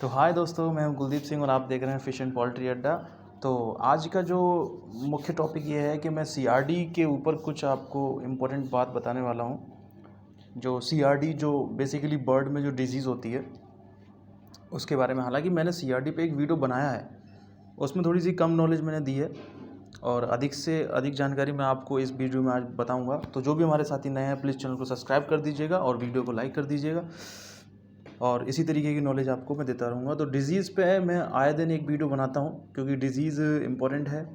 तो हाय दोस्तों, मैं हूं कुलदीप सिंह और आप देख रहे हैं फिश एंड पोल्ट्री अड्डा। तो आज का जो मुख्य टॉपिक ये है कि मैं सीआरडी के ऊपर कुछ आपको इम्पोर्टेंट बात बताने वाला हूं। जो सीआरडी जो बेसिकली बर्ड में जो डिजीज़ होती है उसके बारे में। हालांकि मैंने सीआरडी पे एक वीडियो बनाया है, उसमें थोड़ी सी कम नॉलेज मैंने दी है और अधिक से अधिक जानकारी मैं आपको इस वीडियो में आज बताऊंगा। तो जो भी हमारे साथी नए हैं प्लीज़ चैनल को सब्सक्राइब कर दीजिएगा और वीडियो को लाइक कर दीजिएगा और इसी तरीके की नॉलेज आपको मैं देता रहूँगा। तो डिज़ीज़ पे मैं आए दिन एक वीडियो बनाता हूँ क्योंकि डिज़ीज़ इम्पोर्टेंट है।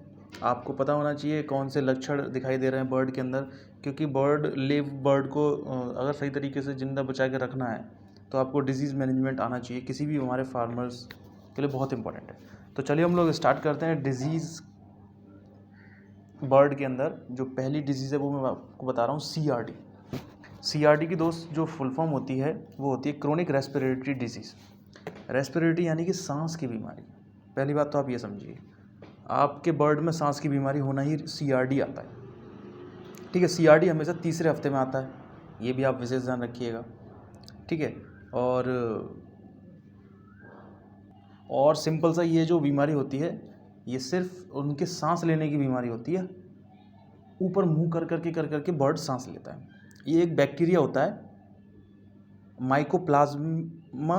आपको पता होना चाहिए कौन से लक्षण दिखाई दे रहे हैं बर्ड के अंदर, क्योंकि बर्ड को अगर सही तरीके से ज़िंदा बचा के रखना है तो आपको डिज़ीज़ मैनेजमेंट आना चाहिए किसी भी हमारे फार्मर्स के लिए, बहुत इंपॉर्टेंट है। तो चलिए हम लोग स्टार्ट करते हैं। डिज़ीज़ बर्ड के अंदर जो पहली डिज़ीज़ है वो मैं आपको बता रहा हूँ, सीआरडी। सीआरडी की दोस्त जो फुल फॉर्म होती है वो होती है क्रोनिक रेस्पिरेटरी डिजीज़। रेस्पिरेटरी यानी कि सांस की बीमारी। पहली बात तो आप ये समझिए, आपके बर्ड में सांस की बीमारी होना ही सीआरडी आता है। ठीक है, सीआरडी हमेशा तीसरे हफ्ते में आता है, ये भी आप विशेष ध्यान रखिएगा। ठीक है, और सिंपल सा ये जो बीमारी होती है ये सिर्फ उनके सांस लेने की बीमारी होती है। ऊपर मुंह कर करके बर्ड सांस लेता है। ये एक बैक्टीरिया होता है, माइकोप्लाज्मा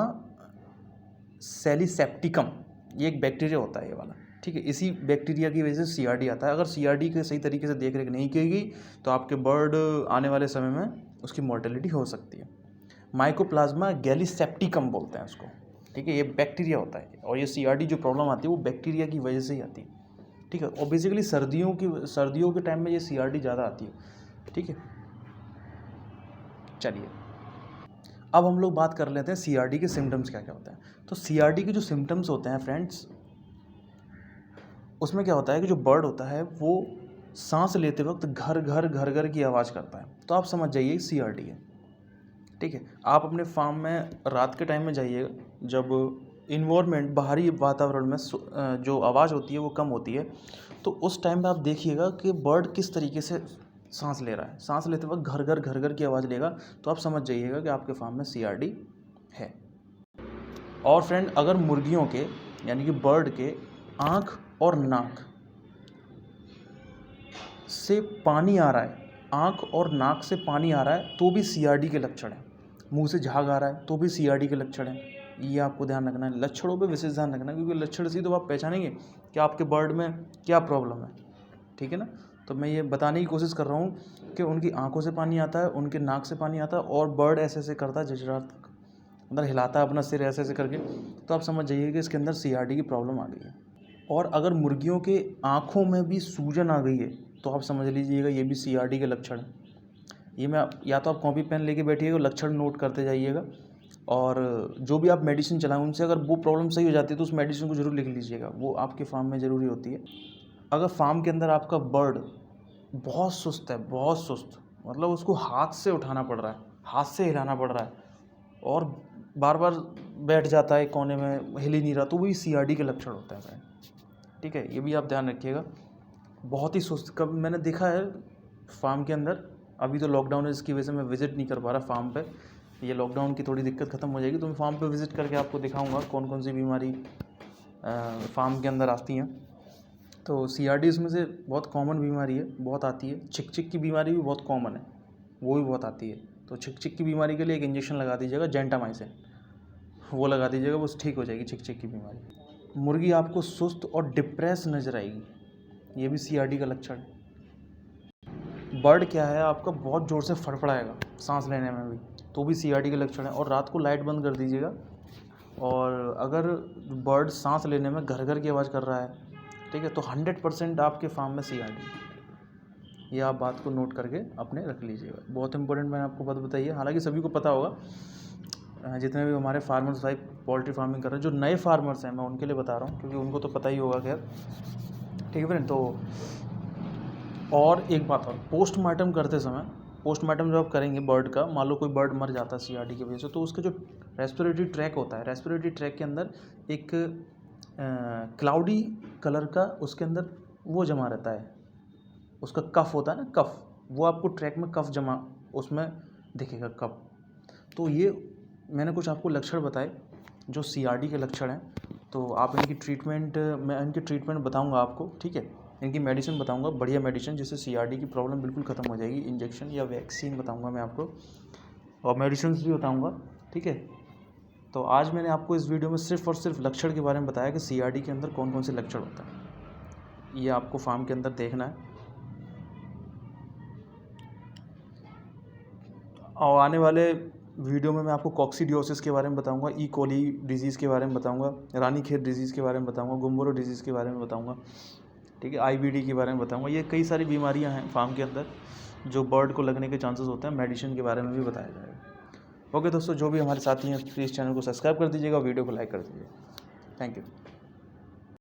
सेलिसेप्टिकम, ये एक बैक्टीरिया होता है ये वाला। ठीक है, इसी बैक्टीरिया की वजह से सीआरडी आता है। अगर सीआरडी के सही तरीके से देख रेख नहीं की गई तो आपके बर्ड आने वाले समय में उसकी मॉर्टेलिटी हो सकती है। माइकोप्लाज्मा गैलीसेप्टिकम बोलते हैं उसको। ठीक है, ये बैक्टीरिया होता है और ये सीआरडी जो प्रॉब्लम आती है वो बैक्टीरिया की वजह से ही आती है। ठीक है, और बेसिकली सर्दियों के टाइम में ये सीआरडी ज़्यादा आती है। ठीक है, चलिए अब हम लोग बात कर लेते हैं सीआरडी के सिम्टम्स क्या क्या होते हैं। तो सीआरडी के जो सिम्टम्स होते हैं फ्रेंड्स, उसमें क्या होता है कि जो बर्ड होता है वो सांस लेते वक्त घर घर की आवाज़ करता है। तो आप समझ जाइए सीआरडी है। ठीक है, आप अपने फार्म में रात के टाइम में जाइएगा, जब इन्वायरमेंट बाहरी वातावरण में जो आवाज़ होती है वो कम होती है, तो उस टाइम पे आप देखिएगा कि बर्ड किस तरीके से सांस ले रहा है। सांस लेते वक्त घर घर की आवाज़ लेगा, तो आप समझ जाइएगा कि आपके फार्म में सीआरडी है। और फ्रेंड, अगर मुर्गियों के यानी कि बर्ड के आँख और नाक से पानी आ रहा है, आँख और नाक से पानी आ रहा है तो भी सीआरडी के लक्षण हैं। मुंह से झाग आ रहा है तो भी सीआरडी के लक्षण हैं। ये आपको ध्यान रखना है, लक्षणों पे विशेष ध्यान रखना है, क्योंकि लक्षण से ही तो आप पहचानेंगे कि आपके बर्ड में क्या प्रॉब्लम है। ठीक है ना। तो मैं ये बताने की कोशिश कर रहा हूँ कि उनकी आँखों से पानी आता है, उनके नाक से पानी आता है और बर्ड ऐसे ऐसे करता है, झिझरात अंदर हिलाता है अपना सिर ऐसे ऐसे करके, तो आप समझ जाइए कि इसके अंदर सीआरडी की प्रॉब्लम आ गई है। और अगर मुर्गियों के आँखों में भी सूजन आ गई है तो आप समझ लीजिएगा ये भी सीआरडी के लक्षण है। ये मैं या तो आप कॉपी पेन लेके बैठिएगा, लक्षण नोट करते जाइएगा, और जो भी आप मेडिसिन चलाएं उनसे अगर वो प्रॉब्लम सही हो जाती है तो उस मेडिसिन को जरूर लिख लीजिएगा, वो आपके फार्म में ज़रूरी होती है। अगर फार्म के अंदर आपका बर्ड बहुत सुस्त है, बहुत सुस्त, मतलब उसको हाथ से उठाना पड़ रहा है, हाथ से हिलाना पड़ रहा है और बार बार बैठ जाता है कोने में, हिल ही नहीं रहा, तो वही सीआरडी के लक्षण होते हैं फ्रेंड। ठीक है, ये भी आप ध्यान रखिएगा। बहुत ही सुस्त, कब मैंने देखा है फार्म के अंदर, अभी तो लॉकडाउन है इसकी वजह से मैं विज़िट नहीं कर पा रहा फार्म पे। ये लॉकडाउन की थोड़ी दिक्कत ख़त्म हो जाएगी तो मैं फार्म पे विज़िट करके आपको दिखाऊंगा कौन कौन सी बीमारी फार्म के अंदर आती हैं। तो सीआरडी इसमें से बहुत कॉमन बीमारी है, बहुत आती है। छिक की बीमारी भी बहुत कॉमन है, वो भी बहुत आती है। तो छिक की बीमारी के लिए एक इंजेक्शन लगा दीजिएगा, जेंटामाइसिन, वो लगा दीजिएगा, वो ठीक हो जाएगी छिक की बीमारी। मुर्गी आपको सुस्त और डिप्रेस नजर आएगी, ये भी सीआरडी का लक्षण है। बर्ड क्या है आपका बहुत ज़ोर से फड़फड़ाएगा सांस लेने में भी, तो भी सीआरडी के लक्षण है। और रात को लाइट बंद कर दीजिएगा, और अगर बर्ड सांस लेने में घर की आवाज़ कर रहा है, ठीक है, तो 100% आपके फार्म में सीआरडी। ये आप बात को नोट करके अपने रख लीजिएगा, बहुत इंपॉर्टेंट मैंने आपको बात बताई है। हालांकि सभी को पता होगा, जितने भी हमारे फार्मर्स भाई पोल्ट्री फार्मिंग कर रहे हैं, जो नए फार्मर्स हैं मैं उनके लिए बता रहा हूँ क्योंकि उनको तो पता ही होगा। खैर ठीक है फ्रेंड, तो और एक बात और, पोस्टमार्टम करते समय, पोस्टमार्टम जब आप करेंगे बर्ड का, मान लो कोई बर्ड मर जाता है सीआरडी की वजह से, तो उसका जो रेस्पिरेटरी ट्रैक होता है, रेस्पिरेटरी ट्रैक के अंदर एक क्लाउडी कलर का उसके अंदर वो जमा रहता है, उसका कफ होता है ना, कफ, वो आपको ट्रैक में कफ जमा उसमें दिखेगा, कफ। तो ये मैंने कुछ आपको लक्षण बताए, जो CRD के लक्षण हैं, तो आप इनकी ट्रीटमेंट, मैं इनकी ट्रीटमेंट बताऊंगा आपको, ठीक है। इनकी मेडिसिन बताऊंगा, बढ़िया मेडिसिन जिससे CRD की प्रॉब्लम बिल्कुल ख़त्म हो जाएगी। इंजेक्शन या वैक्सीन बताऊंगा मैं आपको, और मेडिसिन भी बताऊंगा, ठीक है। तो आज मैंने आपको इस वीडियो में सिर्फ और सिर्फ लक्षण के बारे में बताया कि CRD के अंदर कौन कौन से लक्षण होते हैं। ये आपको फार्म के अंदर देखना है, और आने वाले वीडियो में मैं आपको कॉक्सीडियोसिस के बारे में बताऊंगा, ई कोली डिजीज़ के बारे में बताऊंगा, रानीखेत डिजीज़ के बारे में बताऊंगा, गुम्बोरो डिजीज़ के बारे में बताऊंगा, ठीक है। IBD के बारे में बताऊंगा। ये कई सारी बीमारियां हैं फार्म के अंदर जो बर्ड को लगने के चांसेस होते हैं। मेडिसिन के बारे में भी बताया जाएगा। ओके दोस्तों, जो भी हमारे साथी हैं प्लीज़ चैनल को सब्सक्राइब कर दीजिएगा, वीडियो को लाइक कर दीजिएगा। Thank you.